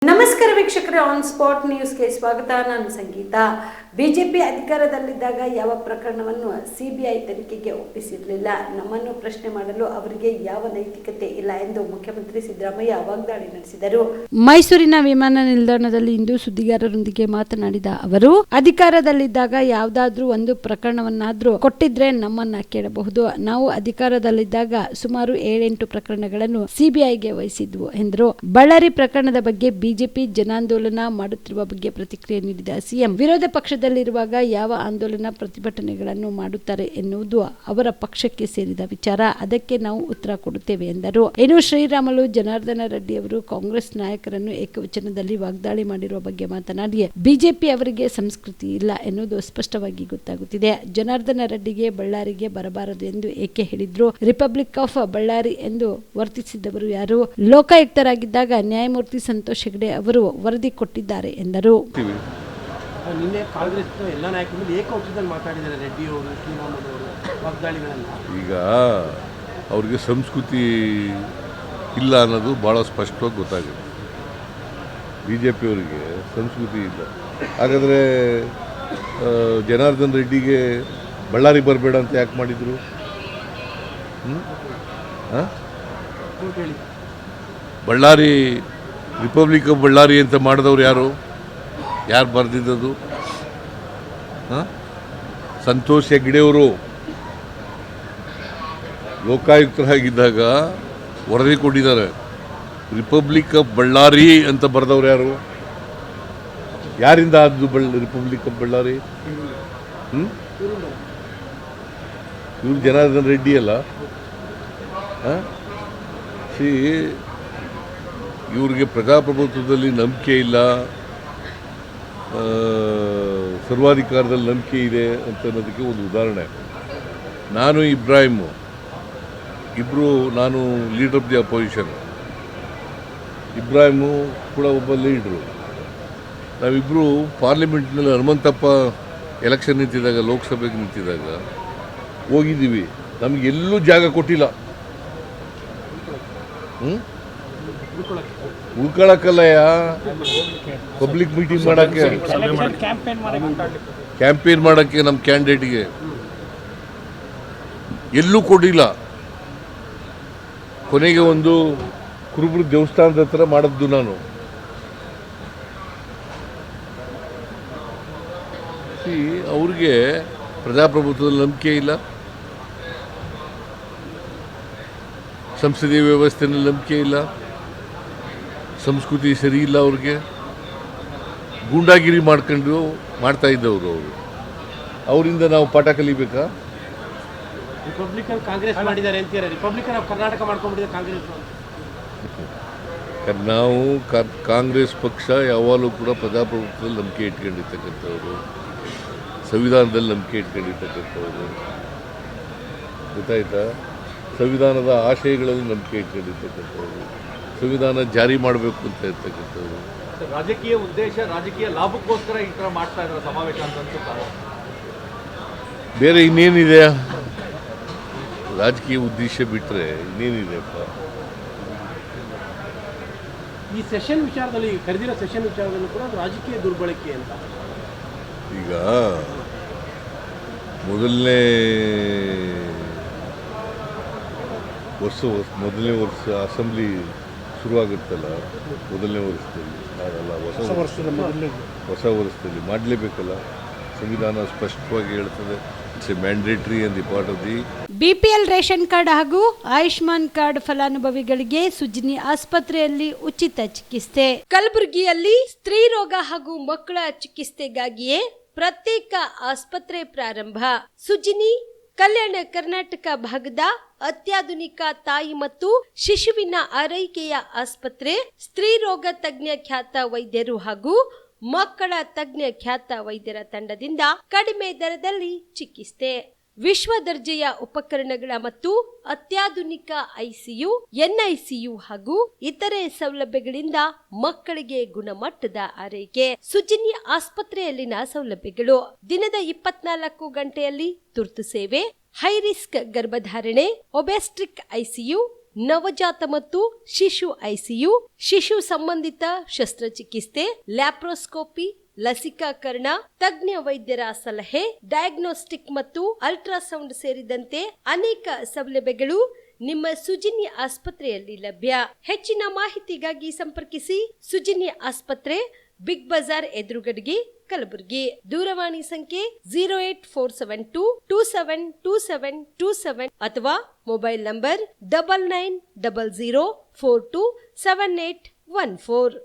ನಮಸ್ಕಾರ ವೀಕ್ಷಕರೇ, on spot ನ್ಯೂಸ್ಗೆ ಸ್ವಾಗತ. ನಾನು ಸಂಗೀತ. ಬಿಜೆಪಿ ಅಧಿಕಾರದಲ್ಲಿದ್ದಾಗ ಯಾವ ಪ್ರಕರಣವನ್ನು ಸಿಬಿಐ ತನಿಖೆಗೆ ಒಪ್ಪಿಸಿರಲಿಲ್ಲ. ನಮ್ಮನ್ನು ಪ್ರಶ್ನೆ ಮಾಡಲು ಅವರಿಗೆ ಯಾವ ನೈತಿಕತೆ ಇಲ್ಲ ಎಂದು ಮುಖ್ಯಮಂತ್ರಿ ಸಿದ್ದರಾಮಯ್ಯ ವಾಗ್ದಾಳಿ ನಡೆಸಿದರು. ಮೈಸೂರಿನ ವಿಮಾನ ನಿಲ್ದಾಣದಲ್ಲಿ ಇಂದು ಸುದ್ದಿಗಾರರೊಂದಿಗೆ ಮಾತನಾಡಿದ ಅವರು, ಅಧಿಕಾರದಲ್ಲಿದ್ದಾಗ ಯಾವುದಾದ್ರೂ ಒಂದು ಪ್ರಕರಣವನ್ನಾದ್ರೂ ಕೊಟ್ಟಿದ್ರೆ ನಮ್ಮನ್ನ ಕೇಳಬಹುದು. ನಾವು ಅಧಿಕಾರದಲ್ಲಿದ್ದಾಗ ಸುಮಾರು 7-8 ಪ್ರಕರಣಗಳನ್ನು ಸಿಬಿಐಗೆ ವಹಿಸಿದ್ವು ಎಂದರು. ಬಳ್ಳಾರಿ ಪ್ರಕರಣದ ಬಗ್ಗೆ ಬಿಜೆಪಿ ಜನಾಂದೋಲನ ಮಾಡುತ್ತಿರುವ ಬಗ್ಗೆ ಪ್ರತಿಕ್ರಿಯೆ ನೀಡಿದ ಸಿಎಂ, ವಿರೋಧ ಪಕ್ಷದಲ್ಲಿರುವಾಗ ಯಾವ ಆಂದೋಲನ ಪ್ರತಿಭಟನೆಗಳನ್ನು ಮಾಡುತ್ತಾರೆ ಎನ್ನುವುದು ಅವರ ಪಕ್ಷಕ್ಕೆ ಸೇರಿದ ವಿಚಾರ. ಅದಕ್ಕೆ ನಾವು ಉತ್ತರ ಕೊಡುತ್ತೇವೆ ಎಂದರು. ಇನ್ನು ಶ್ರೀರಾಮುಲು ಜನಾರ್ದನ ರೆಡ್ಡಿ ಅವರು ಕಾಂಗ್ರೆಸ್ ನಾಯಕರನ್ನು ಏಕವಚನದಲ್ಲಿ ವಾಗ್ದಾಳಿ ಮಾಡಿರುವ ಬಗ್ಗೆ ಮಾತನಾಡಿ, ಬಿಜೆಪಿ ಅವರಿಗೆ ಸಂಸ್ಕೃತಿ ಇಲ್ಲ ಎನ್ನುವುದು ಸ್ಪಷ್ಟವಾಗಿ ಗೊತ್ತಾಗುತ್ತಿದೆ. ಜನಾರ್ದನ ರೆಡ್ಡಿಗೆ ಬಳ್ಳಾರಿಗೆ ಬರಬಾರದು ಎಂದು ಏಕೆ ಹೇಳಿದ್ರು? ರಿಪಬ್ಲಿಕ್ ಆಫ್ ಬಳ್ಳಾರಿ ಎಂದು ವರ್ತಿಸಿದವರು ಯಾರು? ಲೋಕಾಯುಕ್ತರಾಗಿದ್ದಾಗ ನ್ಯಾಯಮೂರ್ತಿ ಸಂತೋಷ್ ಹೆಗ್ಡೆ ಅವರು ವರದಿ ಕೊಟ್ಟಿದ್ದಾರೆ ಎಂದರು. ನಿನ್ನೆ ಕಾಂಗ್ರೆಸ್ ಎಲ್ಲ ನಾಯಕರು ಏಕವಚನದಲ್ಲಿ ಮಾತಾಡಿದ್ದಾರೆ. ರೆಡ್ಡಿ ಅವರು, ಶ್ರೀರಾಮುಲು ಅವರು ವಾಗ್ದಾಳಿಗಳನ್ನ. ಈಗ ಅವ್ರಿಗೆ ಸಂಸ್ಕೃತಿ ಇಲ್ಲ ಅನ್ನೋದು ಭಾಳ ಸ್ಪಷ್ಟವಾಗಿ ಗೊತ್ತಾಗುತ್ತೆ. ಬಿ ಜೆ ಪಿಯವರಿಗೆ ಸಂಸ್ಕೃತಿ ಇಲ್ಲ. ಹಾಗಾದರೆ ಜನಾರ್ದನ್ ರೆಡ್ಡಿಗೆ ಬಳ್ಳಾರಿ ಬರಬೇಡ ಅಂತ ಯಾಕೆ ಮಾಡಿದರು? ಬಳ್ಳಾರಿ ರಿಪಬ್ಲಿಕ್ ಆಫ್ ಬಳ್ಳಾರಿ ಅಂತ ಮಾಡಿದವ್ರು ಯಾರು ಬರೆದಿದ್ದದು? ಸಂತೋಷ್ ಹೆಗ್ಡೆಯವರು ಲೋಕಾಯುಕ್ತರಾಗಿದ್ದಾಗ ವರದಿ ಕೊಟ್ಟಿದ್ದಾರೆ. ರಿಪಬ್ಲಿಕ್ ಆಫ್ ಬಳ್ಳಾರಿ ಅಂತ ಬರೆದವ್ರು ಯಾರು? ಯಾರಿಂದ ಆದ್ದು ರಿಪಬ್ಲಿಕ್ ಆಫ್ ಬಳ್ಳಾರಿ? ಇವ್ರು ಜನಾರ್ದನ್ ರೆಡ್ಡಿ ಅಲ್ಲ. ಇವ್ರಿಗೆ ಪ್ರಜಾಪ್ರಭುತ್ವದಲ್ಲಿ ನಂಬಿಕೆ ಇಲ್ಲ, ಸರ್ವಾಧಿಕಾರದಲ್ಲಿ ನಂಬಿಕೆ ಇದೆ ಅಂತ ಅನ್ನೋದಕ್ಕೆ ಒಂದು ಉದಾಹರಣೆ. ನಾನು ಇಬ್ರಾಹಿಮು ಇಬ್ಬರು, ನಾನು leader of the opposition, Ibrahim ಕೂಡ ಒಬ್ಬ ಲೀಡ್ರು. ನಾವಿಬ್ಬರು ಪಾರ್ಲಿಮೆಂಟ್ನಲ್ಲಿ ಹನುಮಂತಪ್ಪ ಎಲೆಕ್ಷನ್ ನಿಂತಿದ್ದಾಗ, ಲೋಕಸಭೆಗೆ ನಿಂತಿದ್ದಾಗ ಹೋಗಿದ್ದೀವಿ. ನಮಗೆಲ್ಲೂ ಜಾಗ ಕೊಟ್ಟಿಲ್ಲ. ಉಳ್ಕೊಳಕ್ಕಲ್ಲಯ್ಯ, ಪಬ್ಲಿಕ್ ಮೀಟಿಂಗ್ ಮಾಡೋಕ್ಕೆ, ಕ್ಯಾಂಪೇನ್ ಮಾಡೋಕ್ಕೆ ನಮ್ಮ ಕ್ಯಾಂಡಿಡೇಟ್ಗೆ ಎಲ್ಲೂ ಕೊಟ್ಟಿಲ್ಲ. ಕೊನೆಗೆ ಒಂದು ಕುರುಬರು ದೇವಸ್ಥಾನದ ಹತ್ರ ಮಾಡಿದ್ದು ನಾನು. ಅವ್ರಿಗೆ ಪ್ರಜಾಪ್ರಭುತ್ವದಲ್ಲಿ ನಂಬಿಕೆ ಇಲ್ಲ, ಸಂಸದೀಯ ವ್ಯವಸ್ಥೆಯಲ್ಲಿ ನಂಬಿಕೆ ಇಲ್ಲ, ಸಂಸ್ಕೃತಿ ಸರಿ ಇಲ್ಲ. ಅವ್ರಿಗೆ ಗೂಂಡಾಗಿರಿ ಮಾಡ್ತಾ ಇದ್ದವರು ಅವರು. ಅವರಿಂದ ನಾವು ಪಾಠ ಕಲಿಬೇಕಾ? ರಿಪಬ್ಲಿಕನ್ ಕಾಂಗ್ರೆಸ್ ಮಾಡಿದ್ದಾರೆ ಅಂತೀರಾ? ರಿಪಬ್ಲಿಕನ್ ಆಫ್ ಕರ್ನಾಟಕ ಮಾಡ್ಕೊಂಡ್ಬಿಟ್ಟಿದೆ ಕಾಂಗ್ರೆಸ್. ನಾವು ಕಾಂಗ್ರೆಸ್ ಪಕ್ಷ ಯಾವಾಗಲೂ ಕೂಡ ಪ್ರಜಾಪ್ರಭುತ್ವದಲ್ಲಿ ನಂಬಿಕೆ ಇಟ್ಕೊಂಡಿರ್ತಕ್ಕಂಥವ್ರು, ಸಂವಿಧಾನದಲ್ಲಿ ನಂಬಿಕೆ ಇಟ್ಕೊಂಡಿರ್ತಕ್ಕಂಥವ್ರು. ಗೊತ್ತಾಯ್ತಾ? ಸಂವಿಧಾನದ ಆಶಯಗಳಲ್ಲಿ ನಂಬಿಕೆ ಇಟ್ಕೊಂಡಿರ್ತಕ್ಕಂಥವ್ರು, ಸಂವಿಧಾನ ಜಾರಿ ಮಾಡಬೇಕು ಅಂತ ಇರ್ತಕ್ಕಂಥವ್ರು. ರಾಜಕೀಯ ಉದ್ದೇಶ, ರಾಜಕೀಯ ಲಾಭಕ್ಕೋಸ್ಕರ ಈ ಥರ ಮಾಡ್ತಾ ಇರೋ ಸಮಾವೇಶ ಅಂತ ಅನ್ಸುತ್ತಾರೆ. ಬೇರೆ ಇನ್ನೇನಿದೆ? ರಾಜಕೀಯ ಉದ್ದೇಶ ಬಿಟ್ಟರೆ ಇನ್ನೇನಿದೆಯಪ್ಪ? ಈ ಸೆಷನ್ ವಿಚಾರದಲ್ಲಿ, ಕರೆದಿರೋ ಸೆಷನ್ ವಿಚಾರದಲ್ಲಿ ಕೂಡ ರಾಜಕೀಯ ದುರ್ಬಳಕೆ ಅಂತ. ಈಗ ಮೊದಲನೇ ವರ್ಷ ಅಸೆಂಬ್ಲಿ ಶುರುವಾಗುತ್ತಲ್ಲ, ಮೊದಲನೇ ವರ್ಷದಲ್ಲಿ ಆಗಲ್ಲ, ಹೊಸ ವರ್ಷದಲ್ಲಿ ಮಾಡಲೇಬೇಕಲ್ಲ. ಸಂವಿಧಾನ ಸ್ಪಷ್ಟವಾಗಿ ಹೇಳ್ತದೆ, it's A mandatory and the part of the. BPL ration card ಹಾಗೂ ಆಯುಷ್ಮಾನ್ ಕಾರ್ಡ್ ಫಲಾನುಭವಿಗಳಿಗೆ ಸುಜಿನಿ ಆಸ್ಪತ್ರೆಯಲ್ಲಿ ಉಚಿತ ಚಿಕಿತ್ಸೆ. ಕಲಬುರಗಿಯಲ್ಲಿ ಸ್ತ್ರೀ ರೋಗ ಹಾಗೂ ಮಕ್ಕಳ ಚಿಕಿತ್ಸೆಗಾಗಿಯೇ ಪ್ರತ್ಯೇಕ ಆಸ್ಪತ್ರೆ ಪ್ರಾರಂಭ. ಸುಜಿನಿ ಕಲ್ಯಾಣ ಕರ್ನಾಟಕ ಭಾಗದ ಅತ್ಯಾಧುನಿಕ ತಾಯಿ ಮತ್ತು ಶಿಶುವಿನ ಆರೈಕೆಯ ಆಸ್ಪತ್ರೆ. ಸ್ತ್ರೀ ರೋಗ ತಜ್ಞ ಖ್ಯಾತ ವೈದ್ಯರು ಹಾಗೂ ಮಕ್ಕಳ ತಜ್ಞ ಖ್ಯಾತ ವೈದ್ಯರ ತಂಡದಿಂದ ಕಡಿಮೆ ದರದಲ್ಲಿ ಚಿಕಿತ್ಸೆ, ವಿಶ್ವ ದರ್ಜೆಯ ಉಪಕರಣಗಳ ಮತ್ತು ಅತ್ಯಾಧುನಿಕ ಐಸಿಯು, ಎನ್ಐಸಿಯು ಹಾಗೂ ಇತರೆ ಸೌಲಭ್ಯಗಳಿಂದ ಮಕ್ಕಳಿಗೆ ಗುಣಮಟ್ಟದ ಆರೈಕೆ. ಸುಜಿನಿ ಆಸ್ಪತ್ರೆಯಲ್ಲಿನ ಸೌಲಭ್ಯಗಳು: ದಿನದ 24 ಗಂಟೆಯಲ್ಲಿ ತುರ್ತು ಸೇವೆ, ಹೈ ರಿಸ್ಕ್ ಗರ್ಭಧಾರಣೆ, ಒಬೆಸ್ಟ್ರಿಕ್ ಐಸಿಯು, ನವಜಾತ ಮತ್ತು ಶಿಶು ಐಸಿಯು, ಶಿಶು ಸಂಬಂಧಿತ ಶಸ್ತ್ರಚಿಕಿತ್ಸೆ, ಲ್ಯಾಪ್ರೋಸ್ಕೋಪಿ, ಲಸಿಕಾಕರಣ, ತಜ್ಞ ವೈದ್ಯರ ಸಲಹೆ, ಡಯಾಗ್ನೋಸ್ಟಿಕ್ ಮತ್ತು ಅಲ್ಟ್ರಾಸೌಂಡ್ ಸೇರಿದಂತೆ ಅನೇಕ ಸೌಲಭ್ಯಗಳು ನಿಮ್ಮ ಸುಜಿನಿ ಆಸ್ಪತ್ರೆಯಲ್ಲಿ ಲಭ್ಯ. ಹೆಚ್ಚಿನ ಮಾಹಿತಿಗಾಗಿ ಸಂಪರ್ಕಿಸಿ ಸುಜಿನಿ ಆಸ್ಪತ್ರೆ, ಬಿಗ್ ಬಜಾರ್ ಎದುರುಗಡೆಗೆ, ಕಲಬುರಗಿ. ದೂರವಾಣಿ ಸಂಖ್ಯೆ 08472272727 ಅಥವಾ ಮೊಬೈಲ್ ನಂಬರ್ 9900427814.